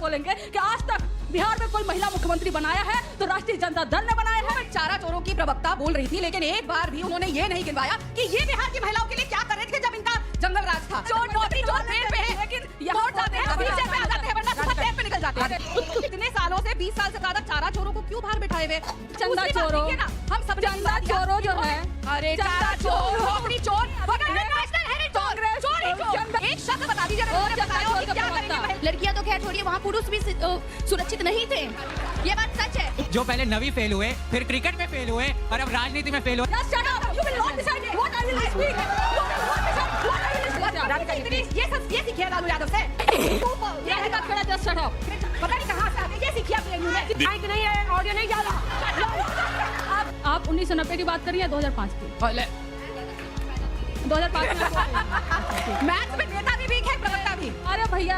बोलेंगे कि आज तक बिहार में कोई महिला मुख्यमंत्री बनाया है तो राष्ट्रीय जनता दल ने बनाया है। चारा चोरों की प्रवक्ता बोल रही थी, लेकिन एक बार भी उन्होंने ये नहीं गिनवाया कि ये बिहार की महिलाओं के लिए क्या कर रहे थे जब इनका जंगल राज था। चोर नौकरी चोर पेड़ पे है, लेकिन वोट जाते हैं पीछे पे आ जाते हैं, वरना सुबह पेड़ पे निकल जाते हैं। इतने सालों से 20 साल से ज्यादा चारा चोरों को क्यों बाहर बिठाए हुए? चंदा चोरों, हम सब चंदा चोरों जो है, अरे चारा चोर, नौकरी चोर, नेशनल हेरिटेज चोर, चोरी चोर। एक शब्द बता दीजिए क्या करेंगे? लड़कियां तो खैर छोड़िए, वहाँ पुरुष भी सुरक्षित नहीं थे, ये बात सच है। जो पहले नवी फेल हुए, फिर क्रिकेट में फेल हुए और अब राजनीति में फेल हुए। ये सीखिए लालू यादव से। पता नहीं कहाँ से आते, ये सीखिए अपने माइक नहीं है, ऑडियो नहीं जा रहा। आप 1990 की बात करिए 2005 की? 2005 में मैथ्स में नेता भी वीक है, प्रवक्ता भी। अरे भैया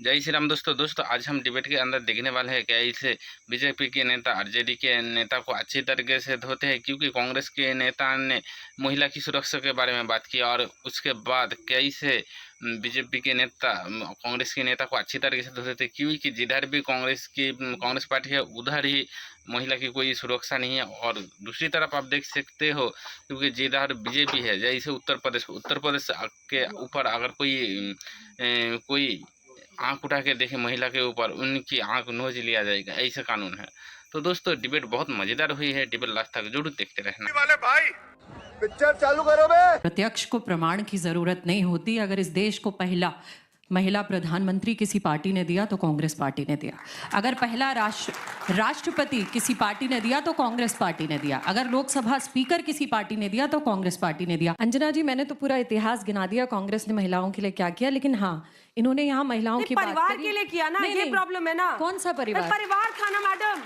जय श्री राम दोस्तों आज हम डिबेट के अंदर देखने वाले हैं कैसे बीजेपी के नेता आरजेडी के नेता को अच्छी तरीके से धोते हैं, क्योंकि कांग्रेस के नेता ने महिला की सुरक्षा के बारे में बात की और उसके बाद कैसे बीजेपी के नेता कांग्रेस के नेता को अच्छी तरीके से धोते थे, क्योंकि जिधर भी कांग्रेस पार्टी है उधर ही महिला की कोई सुरक्षा नहीं है। और दूसरी तरफ आप देख सकते हो, क्योंकि जिधर बीजेपी है, जैसे उत्तर प्रदेश के ऊपर अगर कोई आँख उठा के देखे महिला के ऊपर, उनकी आँख नोच लिया जाएगा, ऐसा कानून है। तो दोस्तों डिबेट बहुत मजेदार हुई है, डिबेट लास्ट तक जरूर देखते रहना। वाले भाई पिक्चर चालू करो बे। प्रत्यक्ष को प्रमाण की जरूरत नहीं होती। अगर इस देश को पहला महिला प्रधानमंत्री किसी पार्टी ने दिया तो कांग्रेस पार्टी ने दिया। अगर पहला राष्ट्रपति किसी पार्टी ने दिया तो कांग्रेस पार्टी ने दिया। अगर लोकसभा स्पीकर किसी पार्टी ने दिया तो कांग्रेस पार्टी ने दिया। अंजना जी, मैंने तो पूरा इतिहास गिना दिया कांग्रेस ने महिलाओं के लिए क्या किया, लेकिन हाँ, इन्होंने यहाँ महिलाओं की परिवार के लिए किया ना, ये प्रॉब्लम है ना। कौन सा परिवार? परिवार था ना मैडम।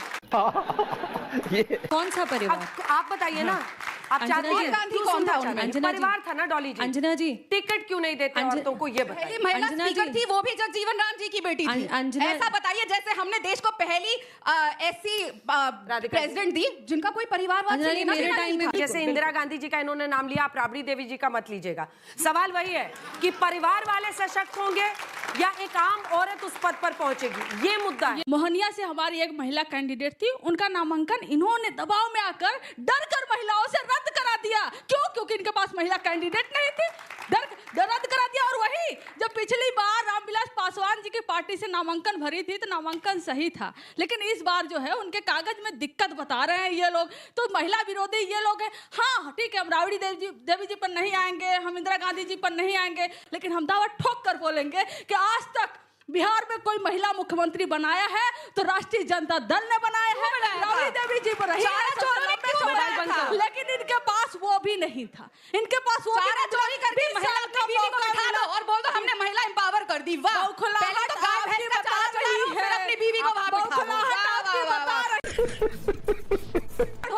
कौन सा परिवार? आप बताइए ना। आप चाहते हैं गांधी कौन था उनमें? परिवार था ना डॉली जी। अंजना जी, टिकट क्यों नहीं देते औरतों को, ये बताइए। महिला स्पीकर थी, वो भी जगजीवन राम जी की बेटी थी। ऐसा बताइए जैसे हमने देश को पहली एससी प्रेसिडेंट दी जिनका कोई परिवारवाद से लेना देना नहीं था। जैसे इंदिरा गांधी जी का इन्होंने नाम लिया, आप राबड़ी देवी जी का मत लीजिएगा। सवाल वही है कि परिवार वाले सशक्त होंगे या एक आम औरत उस पद पर पहुंचेगी, ये मुद्दा है। मोहनिया से हमारी एक महिला कैंडिडेट थी, उनका नामांकन इन्होंने दबाव में आकर डर कर महिलाओं से रद्द करा दिया। क्यों? क्योंकि इनके पास महिला कैंडिडेट नहीं थी, रद्द करा दिया। और वही जब पिछली बार रामविलास पासवान जी की पार्टी से नामांकन भरी थी तो नामांकन सही था, लेकिन इस बार जो है उनके कागज में दिक्कत बता रहे हैं ये लोग, तो महिला विरोधी ये लोग हैं। हाँ ठीक है, हम राबड़ी देवी जी पर नहीं आएंगे, हम इंदिरा गांधी जी पर नहीं आएंगे, लेकिन हम दावा ठोक कर बोलेंगे कि आज तक बिहार में कोई महिला मुख्यमंत्री बनाया है तो राष्ट्रीय जनता दल ने बनाया है। राबड़ी देवी जी पर लेकिन इनके पास वो भी नहीं था। इनके पास वो चोरी करके महिला की बीवी को बिठा दो और बोल दो हमने महिला एम्पावर कर दी। वाह, पहले तो गाय भैंस का चारा चढ़ाओ, फिर अपनी बीवी को वहां बिठाओ।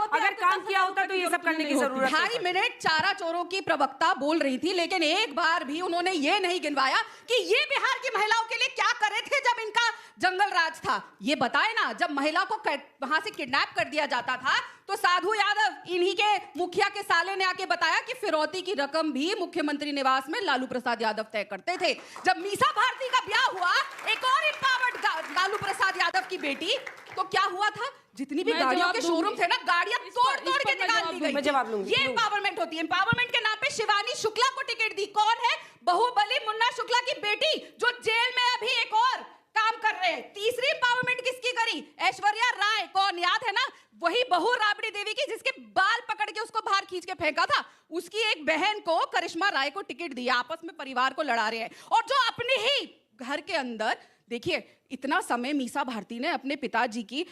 अगर काम किया होता तो ये सब करने की जरूरत। 2.5 मिनट चारा चोरों की प्रवक्ता बोल रही थी, लेकिन एक बार भी उन्होंने ये नहीं गिनवाया कि ये बिहार की महिलाओं के लिए क्या कर रहे थे जब इनका जंगल राज था। ये बताए ना, जब महिला को वहां से किडनैप कर दिया जाता था तो साधु यादव इन्हीं के मुखिया के साले ने आके बताया कि फिरौती की रकम भी मुख्यमंत्री निवास में लालू प्रसाद यादव तय करते थे। जब मीसा भारती का ब्याह हुआ, एक और एम्पावर्ड लालू प्रसाद यादव की बेटी, तो क्या हुआ था? जितनी भी गाड़ियों के शोरूम थे ना, गाड़ियां तोड़ के निकाल दी गई। जवाब लूंगी। ये एम्पावरमेंट होती है। एम्पावरमेंट के नाम पे शिवानी शुक्ला को टिकट दी। कौन है? बाहुबली मुन्ना शुक्ला की बेटी, जो जेल में अभी एक और काम कर रहे हैं। तीसरी एम्पावरमेंट किसकी करी? ऐश्वर्या राय। कौन याद है ना? वही बहू राबड़ी देवी की, जिसके बाल पकड़ के उसको बाहर खींच के फेंका था। उसकी एक बहन को, करिश्मा राय को टिकट दिया। आपस में परिवार को लड़ा रहे हैं। और जो अपने ही घर के अंदर, देखिए इतना समय मीसा भारती ने अपने पिताजी की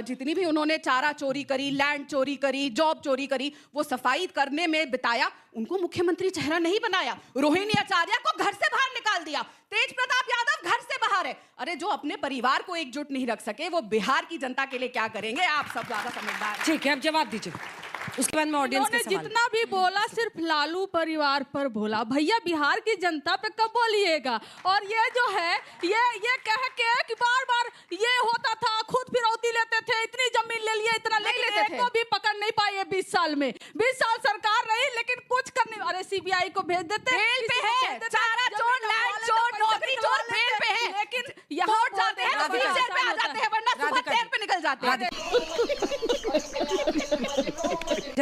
जितनी भी उन्होंने चारा चोरी करी, लैंड चोरी करी, जॉब चोरी करी, वो सफाई करने में बिताया। उनको मुख्यमंत्री चेहरा नहीं बनाया। रोहिणी आचार्य को घर से बाहर निकाल दिया। तेज प्रताप यादव घर से बाहर है। अरे जो अपने परिवार को एकजुट नहीं रख सके, वो बिहार की जनता के लिए क्या करेंगे? आप सब ज्यादा समझदार। ठीक है, अब जवाब दीजिए, उसके बाद में ऑडियंस के सवाल। जितना भी बोला सिर्फ लालू परिवार पर बोला। भैया बिहार की जनता पे कब बोलिएगा? और ये जो है ये कह के कि बार ये होता था, खुद फिरौती लेते थे, इतनी जमीन ले लिए, इतना ले लेते थे, तो भी पकड़ नहीं पाए 20 साल में। 20 साल सरकार रही लेकिन कुछ करने। अरे सीबीआई को भेज देते। जेल पे है। चारा चोर, लैंड चोर, नौकरी यहाँ वोट जाते हैं तो व्हीलचेयर पे आ जाते हैं, वरना सुबह चेयर पे निकल जाते हैं।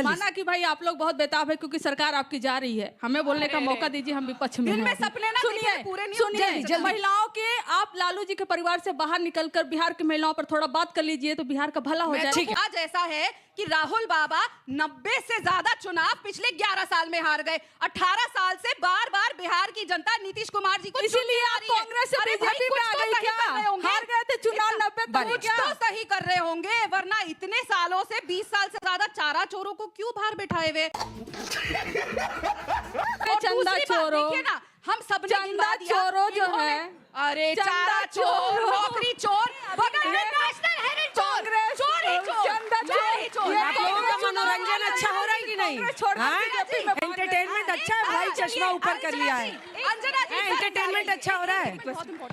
माना कि भाई आप लोग बहुत बेताब है क्योंकि सरकार आपकी जा रही है, हमें बोलने का मौका दीजिए, हम विपक्ष में दिन में हैं। सपने ना सुनिए देखें, पूरे नहीं सुनिए, होते। जल्दी। महिलाओं के आप लालू जी के परिवार से बाहर निकलकर बिहार की महिलाओं पर थोड़ा बात कर लीजिए तो बिहार का भला हो जाएगा। आज ऐसा है कि राहुल बाबा 90 से ज्यादा चुनाव पिछले 11 साल में हार गए। 18 साल से बार बार बिहार की जनता नीतीश कुमार जी को इसीलिए आप कांग्रेस से बीजेपी में आ गई क्या? हार गए थे चुनाव 90 तक कुछ क्या? तो सही कर रहे होंगे, वरना इतने सालों से 20 साल से ज्यादा चारा चोरों को क्यों बाहर बिठाए हुए? चंदा चोरों, देखिए ना, हम सब चंदा चोरों जो है, अरे चंदा चारा चोर, चोर, नौकरी चोर, बगल में नेशनल हेरिटेज चोर, चोर ही चोर, चंदा चोर। आप लोगों का मनोरंजन अच्छा हो रहा है कि नहीं? एंटरटेनमेंट अच्छा है भाई, चश्मा ऊपर कर लिया है। अंजना जी, एंटरटेनमेंट अच्छा हो रहा है।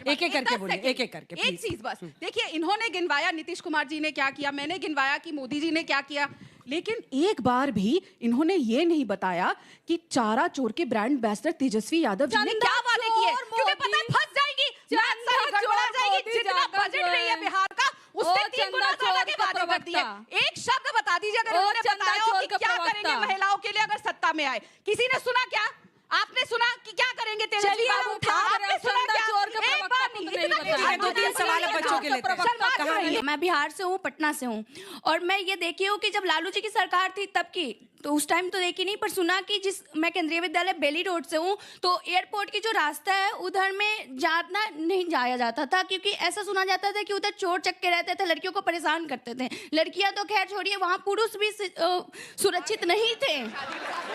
एक एक करके बोलिए, एक एक करके एक please। चीज बस देखिए, इन्होंने गिनवाया नीतीश कुमार जी ने क्या किया, मैंने गिनवाया कि मोदी जी ने क्या किया, लेकिन एक बार भी इन्होंने ये नहीं बताया कि चारा चोर के ब्रांड एम्बेसडर तेजस्वी यादव जी ने चंदा क्या वादे किए, चोर क्योंकि पता है फंस जाएगी, मैथ सारी गड़बड़ा जाएगी। जितना बजट रही है बिहार का उससे 3 गुना ज्यादा के वादे कर दिए। एक शब्द बता दीजिए अगर इन्होंने बताया हो कि क्या करेंगे महिलाओं के लिए अगर सत्ता में आए। किसी ने सुना क्या? आपने सुना कि क्या करेंगे तेजस्वी बाबू? आपने सुना क्या? एक बार नहीं, इतना है, 2-3 सवाल है बच्चों के लिए। मैं बिहार से हूँ, पटना से हूँ, और मैं ये देखी हूँ कि जब लालू जी की सरकार थी तब की, तो उस टाइम तो देखी नहीं, पर सुना कि मैं केंद्रीय विद्यालय बेली रोड से हूँ, तो एयरपोर्ट की जो रास्ता है उधर में जाना नहीं जाया जाता था, क्योंकि ऐसा सुना जाता था कि उधर चोर चक्के रहते थे, लड़कियों को परेशान करते थे। लड़कियां तो खैर छोड़िए, वहाँ पुरुष भी सुरक्षित नहीं थे।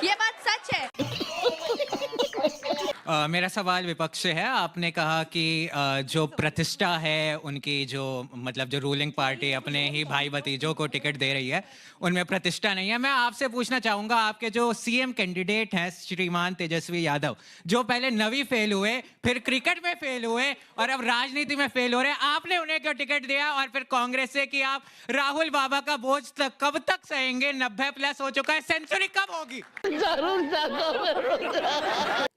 ये बात सच है। मेरा सवाल विपक्ष से है। आपने कहा कि जो प्रतिष्ठा है उनकी, जो मतलब जो रूलिंग पार्टी अपने ही भाई भतीजों को टिकट दे रही है, उनमें प्रतिष्ठा नहीं है। मैं आपसे पूछना चाहूंगा, आपके जो सीएम कैंडिडेट हैं श्रीमान तेजस्वी यादव, जो पहले नवी फेल हुए, फिर क्रिकेट में फेल हुए और अब राजनीति में फेल हो रहे हैं, आपने उन्हें क्यों टिकट दिया? और फिर कांग्रेस से कि आप राहुल बाबा का बोझ तक कब तक सहेंगे? 90+ हो चुका है, सेंचुरी कब होगी?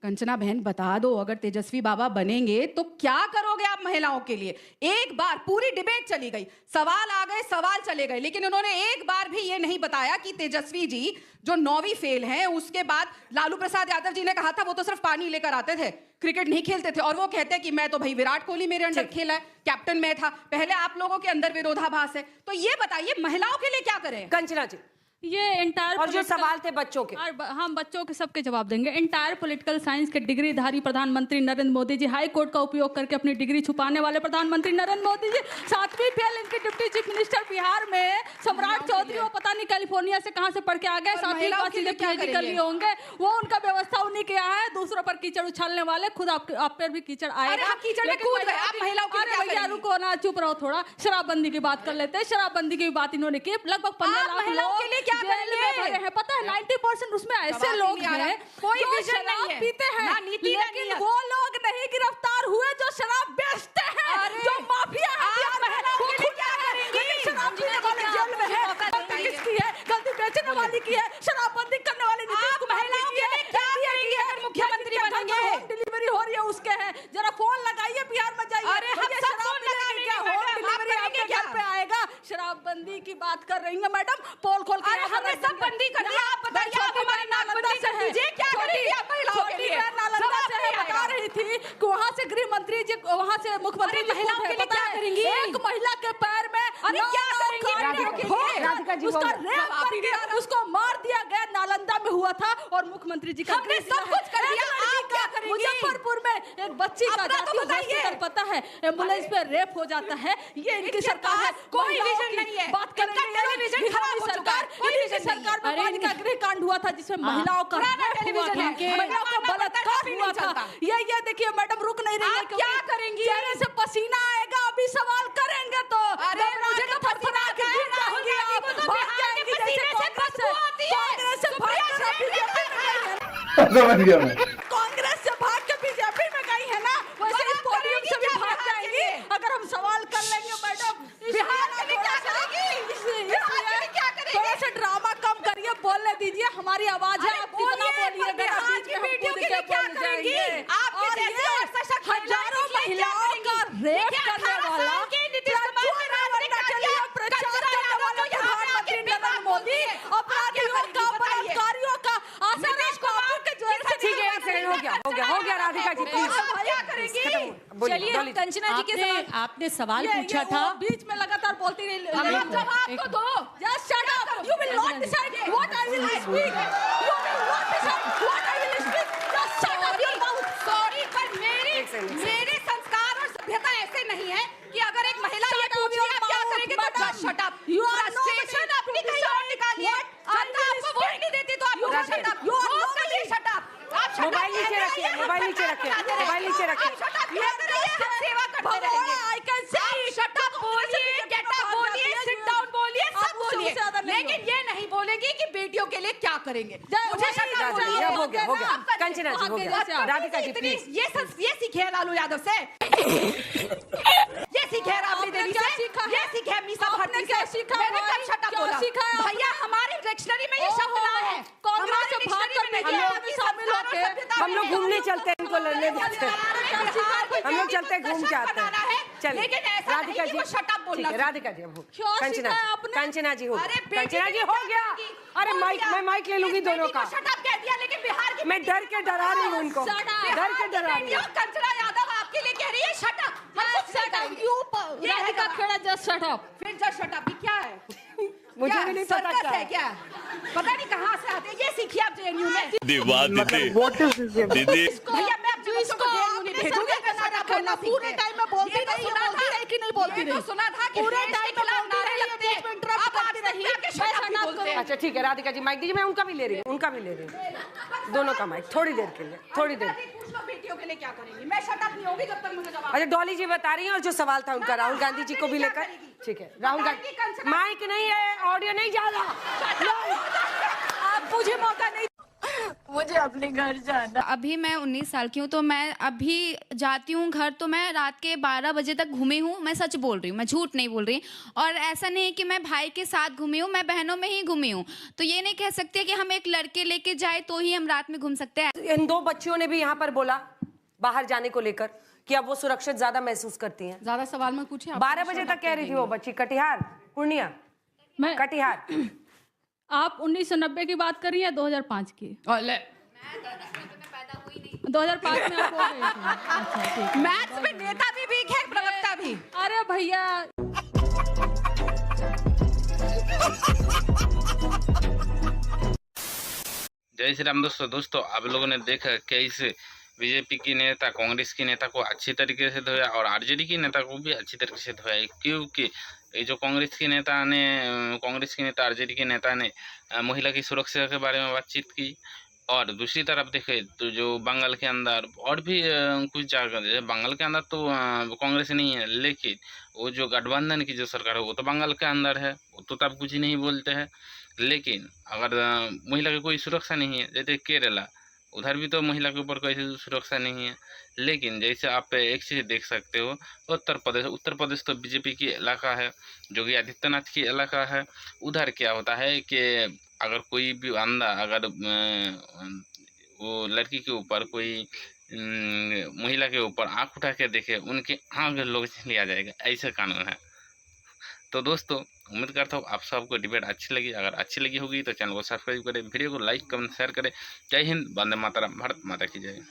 कंचना बहन बता दो, अगर तेजस्वी बाबा बनेंगे तो क्या करोगे आप महिलाओं के लिए? एक बार पूरी डिबेट चली गई, सवाल आ गए, सवाल चले गए, लेकिन उन्होंने एक बार भी ये नहीं बताया कि तेजस्वी जी जो 9वीं फेल हैं, उसके बाद लालू प्रसाद यादव जी ने कहा था वो तो सिर्फ पानी लेकर आते थे, क्रिकेट नहीं खेलते थे, और वो कहते हैं कि मैं तो भाई विराट कोहली मेरे अंडर खेला है, कैप्टन मैं था। पहले आप लोगों के अंदर विरोधाभास है, तो ये बताइए महिलाओं के लिए क्या करें? कंचना जी, ये एंटायर और जो सवाल थे बच्चों के, हम बच्चों के सबके जवाब देंगे। एंटायर पॉलिटिकल साइंस के डिग्रीधारी प्रधानमंत्री नरेंद्र मोदी जी, हाई कोर्ट का उपयोग करके अपनी डिग्री छुपाने वाले प्रधानमंत्री नरेंद्र मोदी जी, 7वीं फेल इनके डिप्टी चीफ मिनिस्टर बिहार में सम्राट चौधरी, वो पता नहीं कैलिफोर्निया से कहां से पढ़ के आ गए, 7वीं क्लास से पीएचडी कर लिए होंगे, वो उनका व्यवस्था उन्हीं के यहाँ है। दूसरों पर कीचड़ उछालने वाले, खुद आप पर भी कीचड़ आएगा। रुको ना, चुप रहो थोड़ा। शराबबंदी की बात कर लेते हैं। शराबबंदी की बात इन्होंने की, लगभग 15 लाख लोग के लिए क्या करेंगे? है, पता है 90% उसमें ऐसे लोग हैं कोई जो विजन नहीं शराब है, पीते हैं, ना नीति ना लेकिन नीयत। वो लोग नहीं गिरफ्तार हुए जो शराब बेचते हैं, जो माफिया है। आप महिलाओं के लिए क्या करेंगी? शराब पीने वाले जेल में है, गलती किसकी है? गलती बेचने वाली की है, शराबबंदी करने वाली नीतीश कुमार महिलाओं के लिए क्या करेंगी अगर मुख्यमंत्री बनेंगे? होम डिलीवरी हो रही है उसके है, जरा फोन लगाइए, बिहार में जाइए। अरे हम सब फोन लगाएंगे, होम डिलीवरी आपके घर पे आएगा। शराबबंदी की बात कर रही है मैडम, पोल खोल के हमने सब बंदी कर दिया, आप बताइए, आप हमारी नाकबंदी कर दीजिए, क्या करेंगी आप महिलाओं के लिए? नालंदा से है, बता रही थी कि वहाँ से गृह मंत्री जी, वहाँ से मुख्यमंत्री जी महिलाओं के लिए क्या करेंगी? एक महिला के पैर में क्या करेंगी? उसका रेप करके उसको मार दिया गया, नालंदा में हुआ था, और मुख्यमंत्री जी का हमने सब कुछ कर दिया, आप क्या करेंगी? मुजफ्फरपुर में एक बच्ची का जाती हॉस्पिटल, पता है एम्बुलेंस पे रेप हो जाता है। ये इनकी सरकार है, कोई विजन नहीं है। बात करेंगे टेलीविजन खराब हो चुका है, कोई विजन सरकार में पानी का गृह कांड हुआ था जिसमें महिलाओं का टेलीविजन है, महिलाओं का बलात्कार हुआ था। ये देखिए मैडम, रुक नहीं रही है, आप क्या करेंगी? चेहरे से पसीना आएगा, अभी सवाल करेंगे तो अरे मुझे तो फरफरा के गिर जाएंगी, आप भाग जाएंगी जैसे कांग्रेस से समझ गया मैं। कांग्रेस से भाग के बीजेपी में गई है ना, वैसे इस पोडियम से भी भाग जाएंगी अगर हम सवाल कर लेंगे मैडम। बिहार के लिए क्या करेंगी? बिहार के लिए क्या करेंगी? थोड़ा सा ड्रामा कम करिए, बोलने दीजिए, हमारी आवाज है, आप कितना बोलिए। बिहार की बेटियों के लिए क्या करेंगी? आपके जैसे और सशक्त हजारों महिलाओं का रेप करने वाला, प्रचार करने वाला प्रधानमंत्री नरेंद्र मोदी अपराधियों का, बलात्कारियों का आसाराम कापुर के जेल से ठीक है, एक सेकंड, हो गया राधिका जी, प्लीज। चलिए कंचना जी के सवाल, आपने सवाल पूछा था, बीच में लगातार बोलती रही। जवाब तो दो। Just shut up. You will not decide what I will speak. You will not decide what I will speak. Just shut up your mouth. Sorry, पर मेरे संस्कार और सभ्यता ऐसे नहीं है कि अगर एक महिला ये पूछ रही है आप क्या करेंगे तो just shut up. Frustration अपनी कहीं और निकालिए। जनता आपको वोट नहीं देती तो आप shut up. वोट करिए, shut up. आप shut up. मोबाइल नीचे रखिए, मोबाइल नीचे रखिए, मोबाइल नीचे रखिए। आप shut up करते रहिए, हम सेवा करते रहेंगे। I can say आप shut up बोलिए, get up बोलिए, sit down बोलिए, सब बोलिए, लेकिन ये नहीं बोलेंगे कि बेटियों के लिए क्या करेंगे। मुझे shut up बोलिए। हो गया, कंचना जी हो गया, राधिका जी प्लीज। ये सीखे है लालू यादव से, ये सीखे है राबड़ी देवी से, ये सीखे है मीसा भारती से। मैंने कब शट अप बोला? भैया हमारे डिक्शनरी में ये शब्द ना है, हमारे डिक्शनरी में नहीं है। शामिल होके हम लोग घूमने चलते हैं, इनको लड़ने देते हैं, हम लोग चलते घूम के आते हैं। चलिए लेकिन ऐसा राधिका जी, शट अप बोलना। राधिका जी, कंचना जी हो गया, कंचना जी हो गया। अरे मैं माइक ले लूंगी दोनों का। शट अप कह दिया, लेकिन बिहार की मैं डर के डरा रही हूँ उनको, डर के डरा रही हूँ। कंचना यादव आपके लिए कह रही है shut up. Radhika Kheda just shut up. फिर जस्ट शट अप क्या है? मुझे भी नहीं पता क्या है, क्या पता नहीं कहाँ से आते हैं। ये सीखिए आप जेएनयू में। दीदी भैया मैं अपने बच्चों को जेएनयू नहीं भेजूंगी। पूरे टाइम में बोलती रही कि नहीं बोलती रही? तो सुना था कि पूरे टाइम में नारे लगते हैं, आप आज तक जाके शट अप बोलते हैं। अच्छा ठीक है राधिका जी, माइक दीजिए, मैं उनका भी ले रही हूँ, दोनों का माइक, थोड़ी देर के लिए, थोड़ी देर। पूछ लो बेटियों के लिए क्या करेंगी। मैं शट अप नहीं होगी जब तक मुझे जवाब। अच्छा डॉली जी बता रही हैं, और जो सवाल था उनका राहुल गांधी जी को भी लेकर, ठीक है राहुल गांधी, माइक नहीं है, ऑडियो नहीं जा रहा, आप मुझे मौका नहीं, मुझे अपने घर जाना। अभी मैं 19 साल की हूँ, तो मैं अभी जाती हूँ घर तो मैं रात के 12 बजे तक घूमी हूँ। मैं सच बोल रही हूँ, मैं झूठ नहीं बोल रही। और ऐसा नहीं कि मैं भाई के साथ घूमी हूँ, मैं बहनों में ही घूमी हूँ। तो ये नहीं कह सकते कि हम एक लड़के लेके जाए तो ही हम रात में घूम सकते हैं। इन दो बच्चियों ने भी यहाँ पर बोला बाहर जाने को लेकर कि अब वो सुरक्षित ज्यादा महसूस करती हैं। ज्यादा सवाल में पूछे। 12 बजे तक कह रही थी वो बच्ची, कटिहार पूर्णिया, मैं कटिहार। आप 1990 की बात कर रही हैं, 2005 की? 2005 में आप बोल रही थी। अच्छा ठीक। मैथ्स में नेता भी वीक है, प्रवक्ता भी। अरे भैया जय श्री राम दोस्तों आप लोगों ने देखा कैसे बीजेपी की नेता कांग्रेस की नेता को अच्छी तरीके से धोया और आरजेडी की नेता को भी अच्छी तरीके से धोया। क्योंकि ये जो कांग्रेस की नेता आरजेडी के नेता ने महिला की सुरक्षा के बारे में बातचीत की, और दूसरी तरफ देखे तो जो बंगाल के अंदर और भी कुछ जगह, बंगाल के अंदर तो कांग्रेस नहीं है, लेकिन वो जो गठबंधन की जो सरकार है वो तो बंगाल के अंदर है, वो तो तब कुछ नहीं बोलते हैं। लेकिन अगर महिला की कोई सुरक्षा नहीं है, जैसे केरला, उधर भी तो महिला के ऊपर कोई सुरक्षा नहीं है। लेकिन जैसे आप एक चीज़ देख सकते हो, उत्तर प्रदेश तो बीजेपी की इलाका है, योगी आदित्यनाथ की इलाका है। उधर क्या होता है कि अगर कोई भी बंदा अगर वो लड़की के ऊपर कोई महिला के ऊपर आँख उठा के देखे, उनके आँख लोग लिया जाएगा, ऐसा कानून है। तो दोस्तों उम्मीद करता हूँ आप सबको डिबेट अच्छी लगी। अगर अच्छी लगी होगी तो चैनल को सब्सक्राइब करें, वीडियो को लाइक कमेंट शेयर करें। जय हिंद, वंदे मातरम, भारत माता की जय।